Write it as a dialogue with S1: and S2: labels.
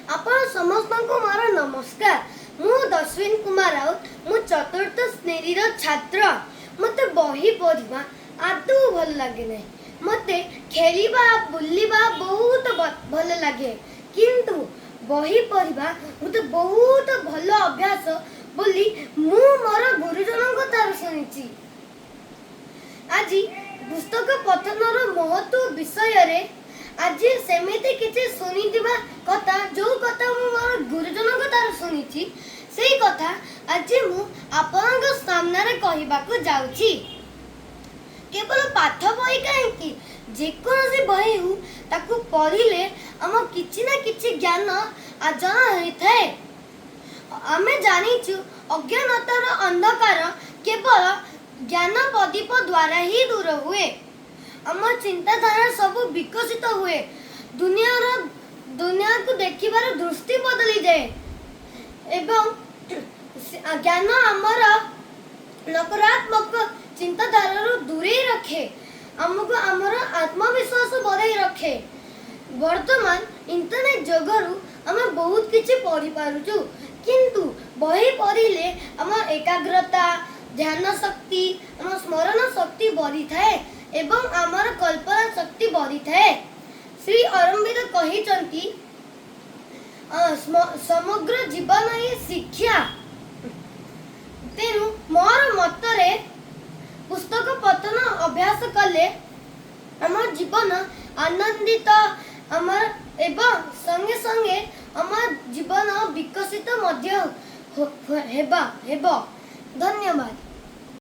S1: आपण समस्त को मोर नमस्कार। मु दस्विन कुमार राउत मु चतुर्थ श्रेणी छात्र। मते बही पढ़ा आदौ भल लगे ना। मते खेलिबा बुलिबा बहुत भल लगे किंतु बही पढ़ा मते बहुत भल अभ्यास बोली मु मोर गुरुजन को शुणी। आज पुस्तक पठनर महत्व विषय रे आज सेमिति किछि सुनिथिबा कथा जो कथा मु मोर गुरुजन को शुणी सेही कथा आज मु आपनक सामने रे कहिबाकू जाउछि। केवल पाठ बही काहेकि जेकोसी बही हु ताकू पढ़िले हम किछि ना किछि ज्ञान अर्जन होइथाय। आमे जानिछु अज्ञानतार अंधकार केवल ज्ञान प्रदीप द्वारा ही दूर हुए। आम चिंताधारा सब विकसित हुए। दुनिया को देखिबार दृष्टि बदली जाए एवं ज्ञान आमर नकारात्मक चिंताधारा दूरे रखे। आमको आमर आत्मविश्वास बढ़ाई रखे। वर्तमान इंटरनेट जगरु आम बहुत किछि पढ़ी पारुछु किंतु बही पढ़िले आम एकाग्रता ध्यान शक्ति आम स्मरण शक्ति बढ़ी थाए एवं आमर कल्पना शक्ति बढ़ी थाए। श्री अरविंद कहिचंती समग्र जीवन ही शिक्षा। तेनु मोर मतरे पुस्तक पठन अभ्यास कले आम जीवन आनंदित आमर एवं संगे संगे आम जीवन विकसित मध्य हेबा। धन्यवाद।